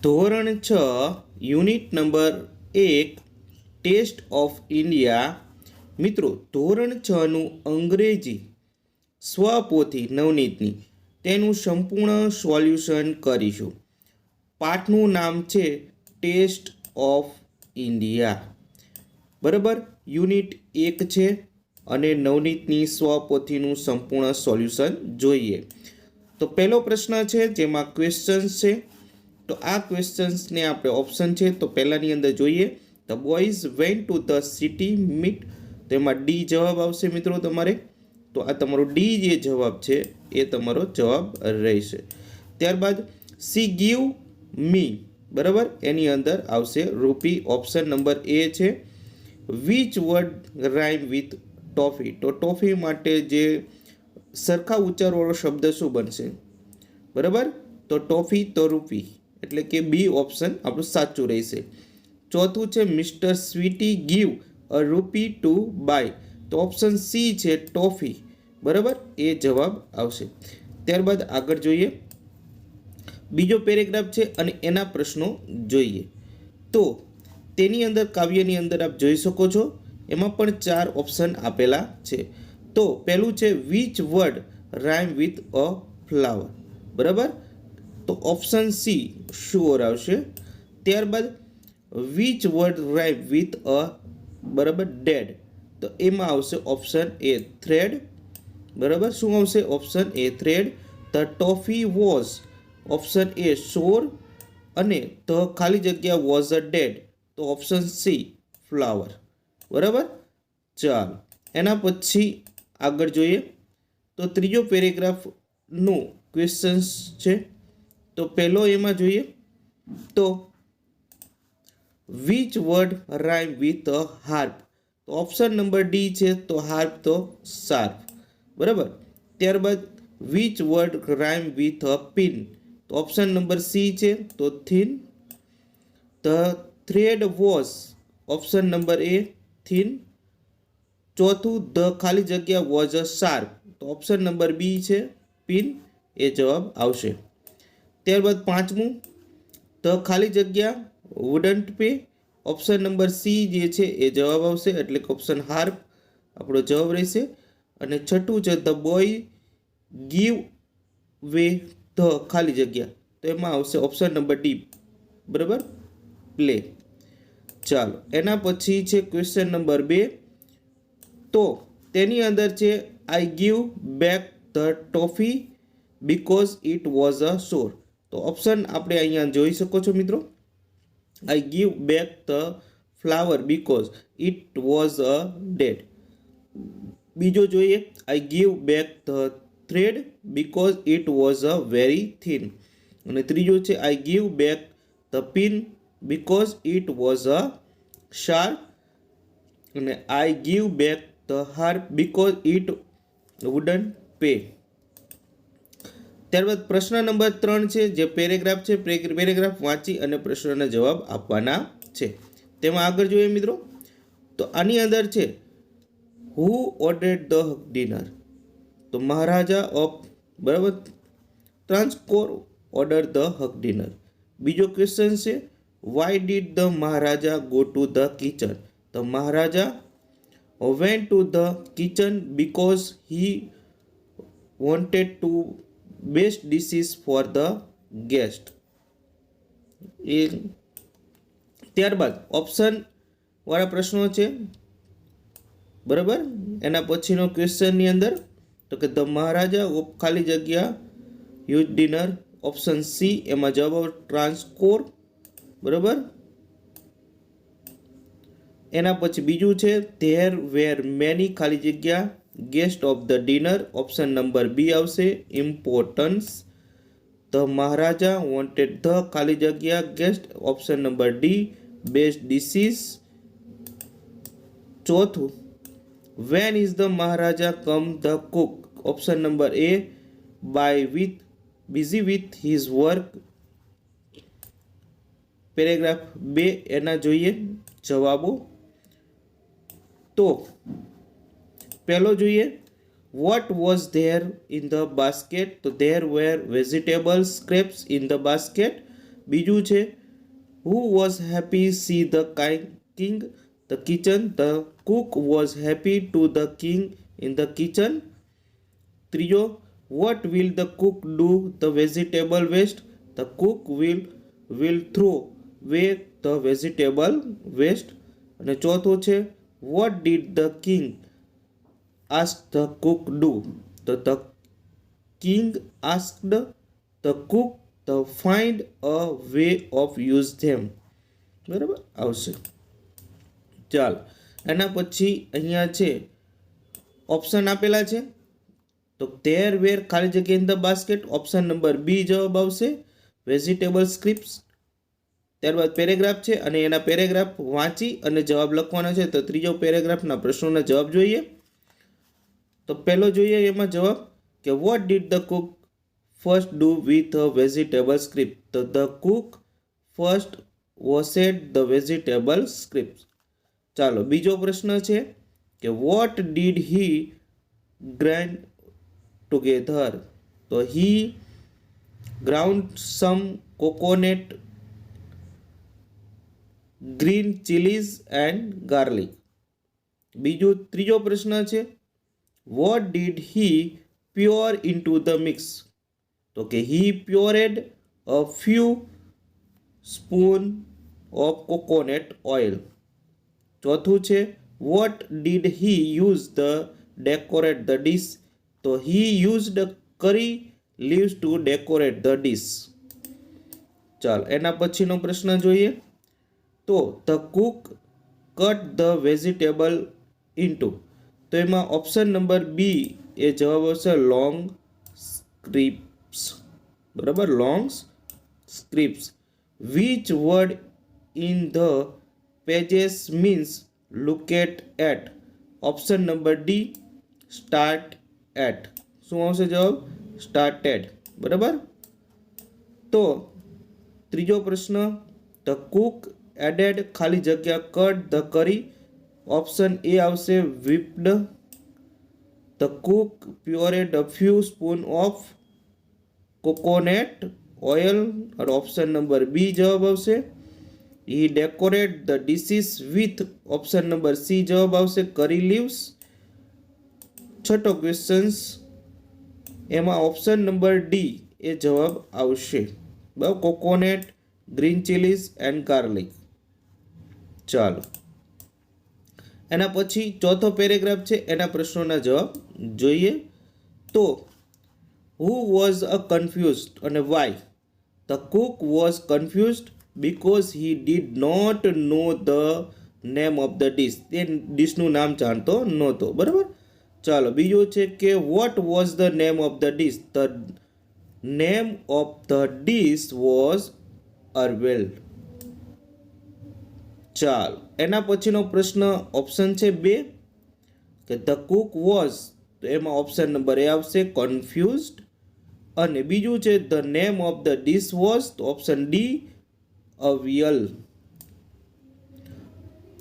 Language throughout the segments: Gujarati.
ધોરણ 6 unit number 1 taste of India. મિત્રો, ધોરણ 6નું અંગ્રેજી સ્વપોથી નવનીતની તેનું સંપૂર્ણ સોલ્યુશન કરીશું. પાઠનું નામ છે ટેસ્ટ ઓફ ઇન્ડિયા. બરાબર, યુનિટ 1 છે અને નવનીતની સ્વપોથીનું સંપૂર્ણ સોલ્યુશન જોઈએ. તો પહેલો પ્રશ્ન છે જેમાં ક્વેશ્ચન્સ છે. તો આ ક્વેશ્ચન્સને આપણે ઓપ્શન છે તો પહેલાંની અંદર જોઈએ. The boys vent to the city meet. તો એમાં ડી જવાબ આવશે મિત્રો તમારે. તો આ તમારો ડી જે જવાબ છે એ તમારો જવાબ રહેશે. ત્યારબાદ સી ગીવ મી, બરાબર, એની અંદર આવશે રૂપી. ઓપ્શન નંબર એ છે. Which word rhyme with toffee. તો ટોફી માટે જે સરખા ઉચ્ચારવાળો શબ્દ શું બનશે? બરાબર, તો ટોફી તો રૂપી, એટલે કે બી ઓપ્શન આપણું સાચું રહેશે. ચોથું છે મિસ્ટર સ્વીટી ગીવ અ રૂપી ટુ બાય. તો ઓપ્શન સી છે ટોફી, બરાબર, એ જવાબ આવશે. ત્યારબાદ આગળ જોઈએ. બીજો પેરેગ્રાફ છે અને એના પ્રશ્નો જોઈએ. તો તેની અંદર કાવ્યની અંદર આપ જોઈ શકો છો એમાં પણ 4 ઓપ્શન આપેલા છે. તો પહેલું છે which word rhyme with a flower, બરાબર, તો ઓપ્શન સી શ્યોર આવશે. ત્યારબાદ which word rhyme with a, બરાબર, ડેડ. તો એમાં આવશે ઓપ્શન એ થ્રેડ, બરાબર, શું આવશે? Option A thread. The toffee was, option A shore, અને ધ ખાલી જગ્યા વોઝ અ ડેડ. તો ઓપ્શન સી ફ્લાવર, બરાબર. ચાલો, એના પછી આગળ જોઈએ. તો ત્રીજો પેરેગ્રાફનું ક્વેશ્ચન્સ છે. તો પહેલો એમાં જોઈએ. તો which word rhyme with a harp. તો ઓપ્શન નંબર ડી છે તો હાર્પ તો શાર્પ, બરાબર. ત્યારબાદ which word rhyme with a pin. તો ઓપ્શન નંબર સી છે તો thin. The thread was, option number A thin. ચોથું ધ ખાલી જગ્યા વોઝ અ શાર્પ. તો ઓપ્શન નંબર બી છે પિન, એ જવાબ આવશે. ત્યારબાદ પાંચમું ધ ખાલી જગ્યા wouldn't pay. Option number C જે છે એ જવાબ આવશે, એટલે કે ઓપ્શન હાર્પ આપણો જવાબ રહેશે. અને છઠ્ઠું છે the boy give way the ખાલી જગ્યા. તો એમાં આવશે ઓપ્શન નંબર ડી, બરાબર, પ્લે. ચાલો, એના પછી છે ક્વેશ્ચન નંબર 2. તો તેની અંદર છે I give back the toffee because it was a shore. તો ઓપ્શન આપણે અહીંયા જોઈ શકો છો મિત્રો. I give back the flower because it was a dead. બીજો જોઈએ. I give back the thread because it was a very thin. અને ત્રીજો છે I give back the pin because it was a sharp. અને I give back the harp because it wouldn't pay. ત્યારબાદ પ્રશ્ન નંબર 3 છે જે પેરેગ્રાફ છે. પેરેગ્રાફ વાંચી અને પ્રશ્નના જવાબ આપવાના છે. તેમાં આગળ જોઈએ મિત્રો. તો આની અંદર છે હુ ઓર્ડર્ડ ધ ડિનર. તો મહારાજા ઓફ, બરાબર, Travancore ordered the huge dinner. બીજો ક્વેશ્ચન છે why did the Maharaja go to the kitchen. તો Maharaja went to the kitchen because he wanted to best dishes for the guest. એ ત્યારબાદ ઓપ્શન વાળા પ્રશ્નો છે, બરાબર. એના પછીનો ક્વેશ્ચનની અંદર તો કે ધ મહારાજા ઓફ ખાલી જગ્યા યુઝ ડિનર. ઓપ્શન સી એમાં જવાબ ટ્રાન્સકોર, બરાબર. એના પછી બીજું છે ધેર વેર મેની ખાલી જગ્યા guest of the dinner. Option number B આવશે importance. The Maharaja wanted the ખાલી જગ્યા guest. Option number D best dishes. ચોથું when is the Maharaja come the cook. Option number A by with busy with his work. Paragraph 2 એના જોઈએ જવાબો. તો પહેલો જોઈએ what was there in the basket. તો there were vegetable scraps in the basket. બીજું છે who was happy see the king the kitchen the cook was happy to the king in the kitchen. ત્રીજો what will the cook do the vegetable waste the cook will throw way the vegetable waste. અને ચોથું છે what did the king ask the cook do તો the king asked the cook the find a way of use them. બરાબર આવશે. ચાલ એના પછી અહીંયા છે ઓપ્શન આપેલા છે તો ધેર વેર ખાલી જગ્યા in the basket option number B જવાબ આવશે વેજીટેબલ સ્ક્રિપ્સ. ત્યારબાદ પેરેગ્રાફ છે અને એના પેરેગ્રાફ વાંચી અને જવાબ લખવાનો છે. તો ત્રીજો પેરેગ્રાફના પ્રશ્નોના જવાબ જોઈએ. તો પહેલો જોઈએ એમાં જવાબ કે what did the cook first do with a vegetable script. તો the cook first washed the vegetable script. ચાલો બીજો પ્રશ્ન છે કે what did he grind together. તો he ground some coconut green chillies and garlic. ત્રીજો પ્રશ્ન છે what did he pour into the mix. તો કે he poured a few spoon of coconut oil. ચોથું છે what did he use the decorate the dish. તો હી યુઝડ કરી leaves two decorate the dish. ચાલો એના પછીનો પ્રશ્ન જોઈએ તો the Cook cut the vegetable into. તો એમાં ઓપ્શન નંબર બી એ જવાબ આવશે લોંગ સ્ક્રિપ્સ. બરાબર long strips. Which word in the pages means locate at. Option number D start at. શું આવશે જવાબ સ્ટાર્ટેડ. બરાબર. તો ત્રીજો પ્રશ્ન ધ કુક એડેડ ખાલી જગ્યા cut the curry. Option A આવશે whipped. The cook poured a few spoon of coconut oil. અને ઓપ્શન નંબર બી જવાબ આવશે he decorate the dishes with. Option number C જવાબ આવશે કરી લીવ્સ. છઠ્ઠો ક્વેશ્ચન્સ એમાં ઓપ્શન નંબર ડી એ જવાબ આવશે બરાબર coconut green chillies and garlic. ચાલો એના પછી ચોથો પેરેગ્રાફ છે એના પ્રશ્નોના જવાબ જોઈએ તો હુ વોઝ અ કન્ફ્યુઝડ અને why. The cook was confused because he did not know the name of the dish. તે ડિશનું નામ જાણતો નહોતો. બરાબર. ચાલો બીજો છે કે what was the name of the dish. The name of the dish was Arvel. ચાલો એના પછીનો પ્રશ્ન ઓપ્શન છે 2 કે the cook was. તો એમાં ઓપ્શન નંબર એ આવશે confused. અને બીજું છે the name of the dish was. તો option D avial.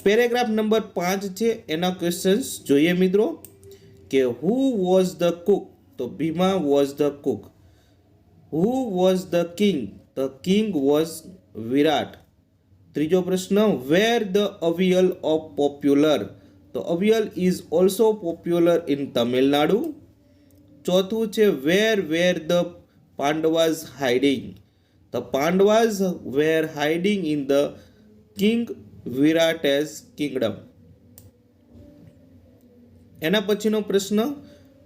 Paragraph number 5 છે એના ક્વેશ્ચન્સ જોઈએ મિત્રો કે હુ વોઝ ધ કુક. તો Bhima was the cook. Who was the king. The king was Virat. ત્રીજો પ્રશ્ન were the avial of popular. તો avial is also popular in Tamil Nadu. ચોથું છે were the Pandavas hiding. The Pandavas were hiding in the King Virata's kingdom. એના પછીનો પ્રશ્ન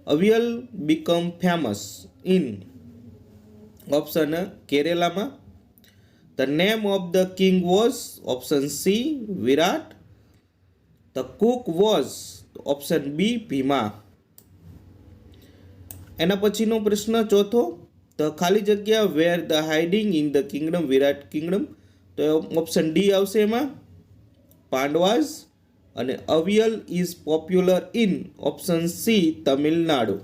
avial become famous in. Option કેરેલામાં. The name of the king was. Option C Virat. The cook was. Option B Bhima. એના પછીનો પ્રશ્ન ચોથો તો ખાલી જગ્યા were the hiding in the kingdom Virat kingdom. તો ઓપ્શન ડી આવશે એમાં પાંડવાઝ. અને avial is popular in. Option C Tamil Nadu.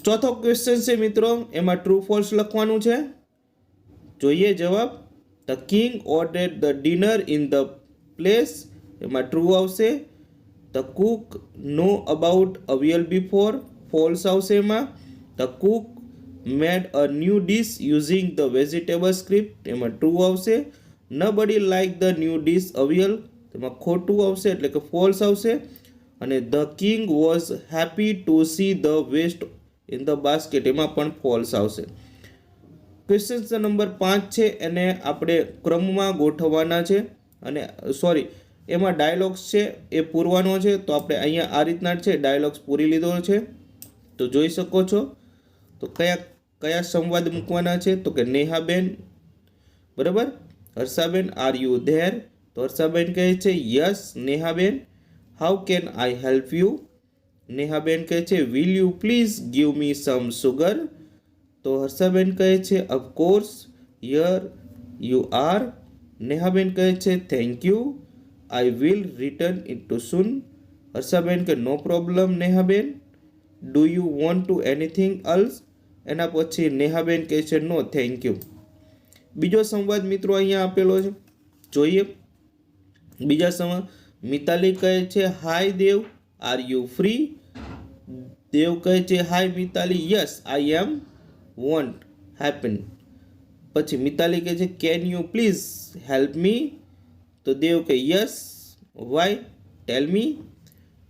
ચોથો ક્વેશ્ચન છે મિત્રો એમાં ટ્રુ ફોલ્સ લખવાનું છે. જોઈએ જવાબ the king ordered the dinner in the place. એમાં ટ્રુ આવશે. The cook know about avial before. False આવશે એમાં. The cook made a new dish using the vegetable script, એમાં ટ્રુ આવશે. Nobody like the new dish avial, તેમાં ખોટું આવશે એટલે કે ફોલ્સ આવશે. અને the king was happy to see the waste in the basket, એમાં પણ ફોલ્સ આવશે. ક્વેશ્ચન નંબર 5 છે એને આપણે ક્રમમાં ગોઠવવાના છે અને એમાં ડાયલોગ્સ છે એ પૂરવાનો છે. તો આપણે અહીંયા આ રીતના છે ડાયલોગ્સ પૂરી લીધો છે, તો જોઈ શકો છો. તો કયા સંવાદ મૂકવાના છે? તો કે નેહાબેન, બરાબર. Harshaben, are you there? તો હર્ષાબેન કહે છે yes Nehaben. How can I help you? Nehaben કહે છે will you please give me some sugar? તો હર્ષાબેન કહે છે of course, here you are. Nehaben કહે છે thank you, I will return it to soon. Harshaben કે no problem Nehaben. Do you want to anything else? એના પછી નેહાબેન કહે છે નો થેન્ક યુ. બીજો સંવાદ મિત્રો અહીંયા આપેલો છે, જોઈએ. બીજા સંવાદ મિતાલી કહે છે hi Dev, are you free? Dev કહે છે hi Mitali, yes I am, want happen. પછી મિતાલી કહે છે can you please help me? તો દેવ કહે yes, why, tell me.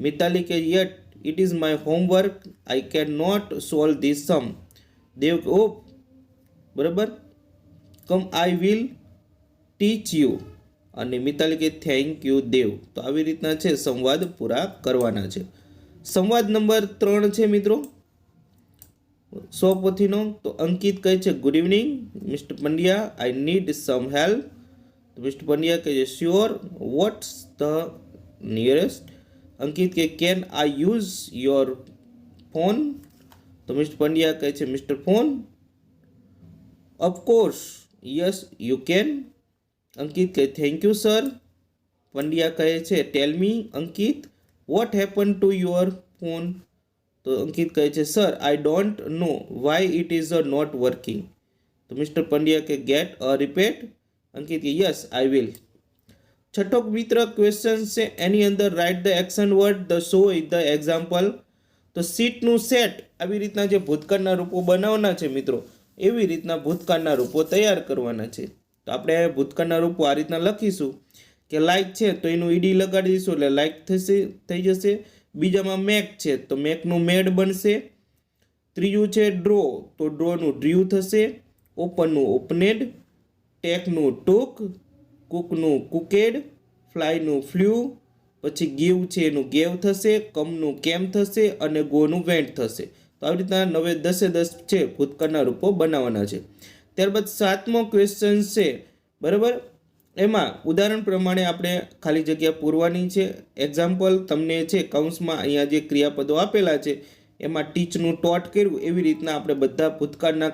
Mitali કહે yet it is my homework, I can not solve this sum. Dev કહે ઓ બરાબર, કમ આઈ વિલ ટીચ યુ. અને મિતાલી કહે થેન્ક યુ દેવ. તો આવી રીતના છે સંવાદ પૂરા કરવાના છે. સંવાદ નંબર 3 છે મિત્રો સ્વપોથીનો. તો અંકિત કહે છે good evening mister Pandya, I need some help. તો મિસ્ટર પંડ્યા કહે છે sure, what's the nearest? Ankit કે can I use your phone? તો મિસ્ટર પંડ્યા કહે છે mister phone, of course yes you can. Ankit કહે થેન્ક યુ સર. પંડ્યા કહે છે tell me Ankit, what happen to your phone? તો અંકિત કહે છે sir I don't know why it is not working. તો મિસ્ટર પંડ્યા કે ગેટ અ રિપેટ? અંકિત કે યસ આઈ વિલ. છઠ્ઠો મિત્ર ક્વેશ્ચન છે એની અંદર write the action word the show is the example. તો સીટનું સેટ આવી રીતના જે ભૂતકાળના રૂપો બનાવવાના છે મિત્રો, એવી રીતના ભૂતકાળના રૂપો તૈયાર કરવાના છે. તો આપણે ભૂતકાળના રૂપો આ રીતના લખીશું કે લાઇક છે તો એનું ઈડી લગાડી દઈશું એટલે લાઇક થઈ જશે. બીજામાં મેક છે તો મેકનું મેડ બનશે. ત્રીજું છે ડ્રો તો ડ્રોનું ડ્રીવ થશે. ઓપનનું ઓપનેડ. ટેકનું ટુક. કુકનું કુકેડ. ફ્લાયનું ફ્લ્યુ. પછી ગીવ છે એનું ગેવ થશે. કમનું કેમ થશે અને ગોનું વેન્ટ થશે. તો આવી રીતના 9-10 છે ભૂતકાળના રૂપો બનાવવાના છે. ત્યારબાદ 7મો ક્વેશ્ચન છે બરાબર, એમાં ઉદાહરણ પ્રમાણે આપણે ખાલી જગ્યા પૂરવાની છે. એક્ઝામ્પલ તમને છે કૌંસમાં અહીંયા જે ક્રિયાપદો આપેલા છે એમાં ટીચનું ટોટ કર્યું એવી રીતના આપણે બધા ભૂતકાળના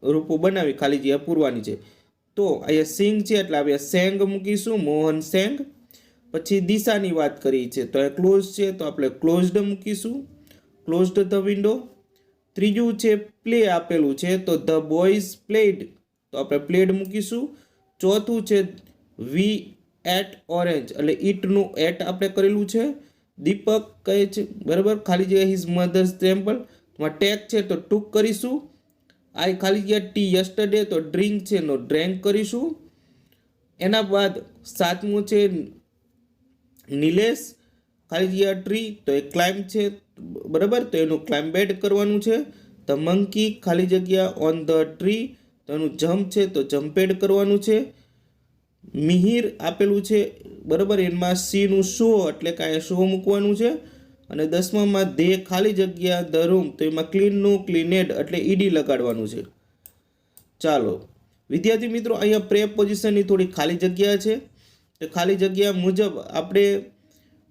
રૂપો બનાવી ખાલી જગ્યા પૂરવાની છે. તો અહીંયા સિંગ છે એટલે આપણે સેંગ મૂકીશું, મોહન સેંગ. પછી દિશાની વાત કરી છે તો ક્લોઝ છે તો આપણે ક્લોઝડ મૂકીશું, ક્લોઝડ ધ વિન્ડો. ત્રીજું છે પ્લે આપેલું છે તો ધ બોયઝ પ્લેડ તો આપણે પ્લેડ મૂકીશું. ચોથું છે વી એટ ઓરેન્જ એટલે ઈટનું એટ આપણે કરેલું છે. દીપક કહે છે બરાબર ખાલી જગ્યા હિઝ મધર્સ ટેમ્પલ, ટેક છે તો ટુક કરીશું. આઈ ખાલી જગ્યા ટી યસ્ટરડે તો ડ્રિંક છે નો ડ્રેન્ક કરીશું. એના બાદ 7મું છે નિલેશ ખાલી જગ્યા ટ્રી તો એ ક્લાઇમ્બ છે બરાબર તો એનું ક્લાઇમ્બેડ કરવાનું છે. ધ મંકી ખાલી જગ્યા ઓન ધ ટ્રી તો એનું જમ્પ છે તો જમ્પેડ કરવાનું છે. મિહિર આપેલું છે બરાબર એમાં સીનું શો એટલે કે અહીંયા શો મૂકવાનું છે. અને 10મામાં ધે ખાલી જગ્યા ધ રૂમ તો એમાં ક્લીનનું ક્લીનેડ એટલે ઈડી લગાડવાનું છે. ચાલો વિદ્યાર્થી મિત્રો અહીંયા પ્રેપોઝિશનની થોડી ખાલી જગ્યા છે. તો ખાલી જગ્યા મુજબ આપણે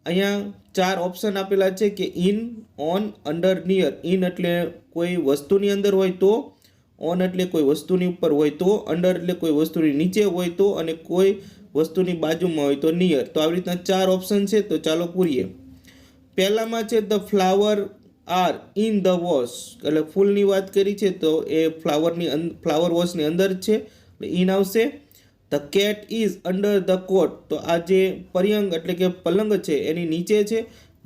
અહીંયા 4 ઓપ્શન આપેલા છે કે in, on, under, near. In એટલે કોઈ વસ્તુની અંદર હોય તો, ઓન એટલે કોઈ વસ્તુની ઉપર હોય તો, અંડર એટલે કોઈ વસ્તુની નીચે હોય તો, અને કોઈ વસ્તુની બાજુમાં હોય તો નિયર. તો આવી રીતના 4 ઓપ્શન છે તો ચાલો પૂરીએ. પહેલામાં છે the flower are in the wash એટલે ફૂલની વાત કરી છે તો એ ફ્લાવર વોશની અંદર છે એટલે ઇન આવશે. The cat is under the coat તો આ જે પર્યંગ એટલે કે પલંગ છે એની નીચે છે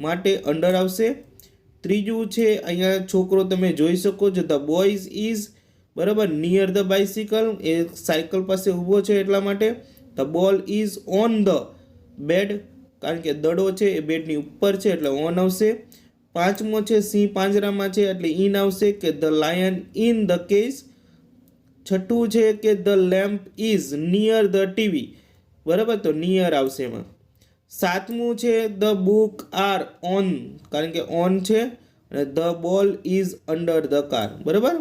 માટે અંડર આવશે. ત્રીજું છે અહીંયા છોકરો તમે જોઈ શકો છો, ધ બોયઝ ઇઝ બરાબર near the bicycle, A cycle પાસે ઊભો છે એટલા માટે. The ball is on the bed, કારણ કે દડો છે એ બેડની ઉપર છે એટલે ઓન આવશે. પાંચમો છે સિંહ પાંજરામાં છે એટલે ઇન આવશે કે the lion in the cage. છઠ્ઠું છે કે the lamp is near the TV, બરાબર તો નિયર આવશે એમાં. સાતમું છે ધ બુક આર ઓન, કારણ કે ઓન છે, અને the ball is under the car, બરાબર.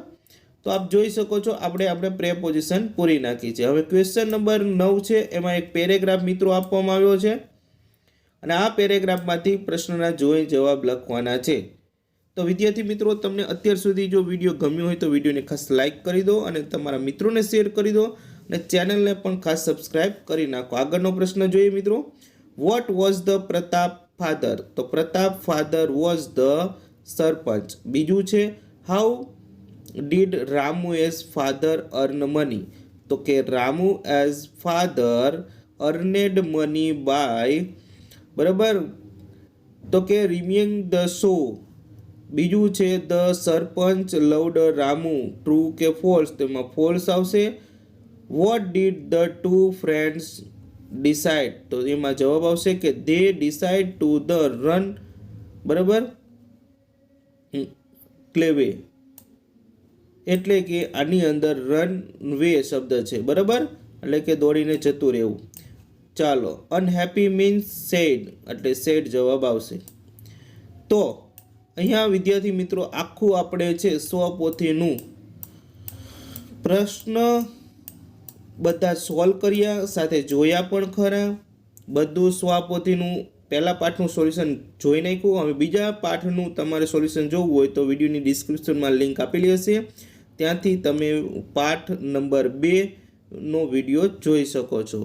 તો આપ જોઈ શકો છો આપણે પ્રેપોઝિશન પૂરી નાખી છે. હવે ક્વેશ્ચન નંબર 9 છે, એમાં એક પેરેગ્રાફ મિત્રો આપવામાં આવ્યો છે અને આ પેરેગ્રાફમાંથી પ્રશ્નના જોઈ જવાબ લખવાના છે. તો વિદ્યાર્થી મિત્રો, તમને અત્યાર સુધી જો વિડીયો ગમ્યો હોય તો વિડીયોને ખાસ લાઇક કરી દો અને તમારા મિત્રોને શેર કરી દો અને ચેનલને પણ ખાસ સબસ્ક્રાઇબ કરી નાખો. આગળનો પ્રશ્ન જોઈએ મિત્રો. What was the Pratap father? તો Pratap father was the sarpanch. બીજું છે how did Ramu as father earn money? તો કે Ramu as father earned money by, બરાબર, તો કે રિમેઇંગ ધ શો. બીજું છે the sarpanch loved Ramu, true કે ફોલ્સ? તેમાં ફોલ્સ આવશે. What did the two friends decide? તો એમાં જવાબ આવશે કે they decide to the run, બરાબર, ક્લેવે, એટલે કે આની અંદર રન વે શબ્દ છે, બરાબર, એટલે કે દોડીને જતું રહેવું. ચાલો, અનહેપી મીન્સ સેડ, એટલે સેડ જવાબ આવશે. તો અહીંયા વિદ્યાર્થી મિત્રો આખું આપણે છે સ્વપોથીનું પ્રશ્ન બધા સોલ્વ કર્યા, સાથે જોયા પણ ખરા. બધું સ્વપોથીનું પહેલા પાઠનું સોલ્યુશન જોઈ નાખ્યું. હવે બીજા પાઠનું તમારે સોલ્યુશન જોવું હોય તો વિડીયોની ડિસ્ક્રિપ્શનમાં લિંક આપેલી હશે, ત્યાંથી તમે પાઠ નંબર 2 નો વિડીયો જોઈ શકો છો.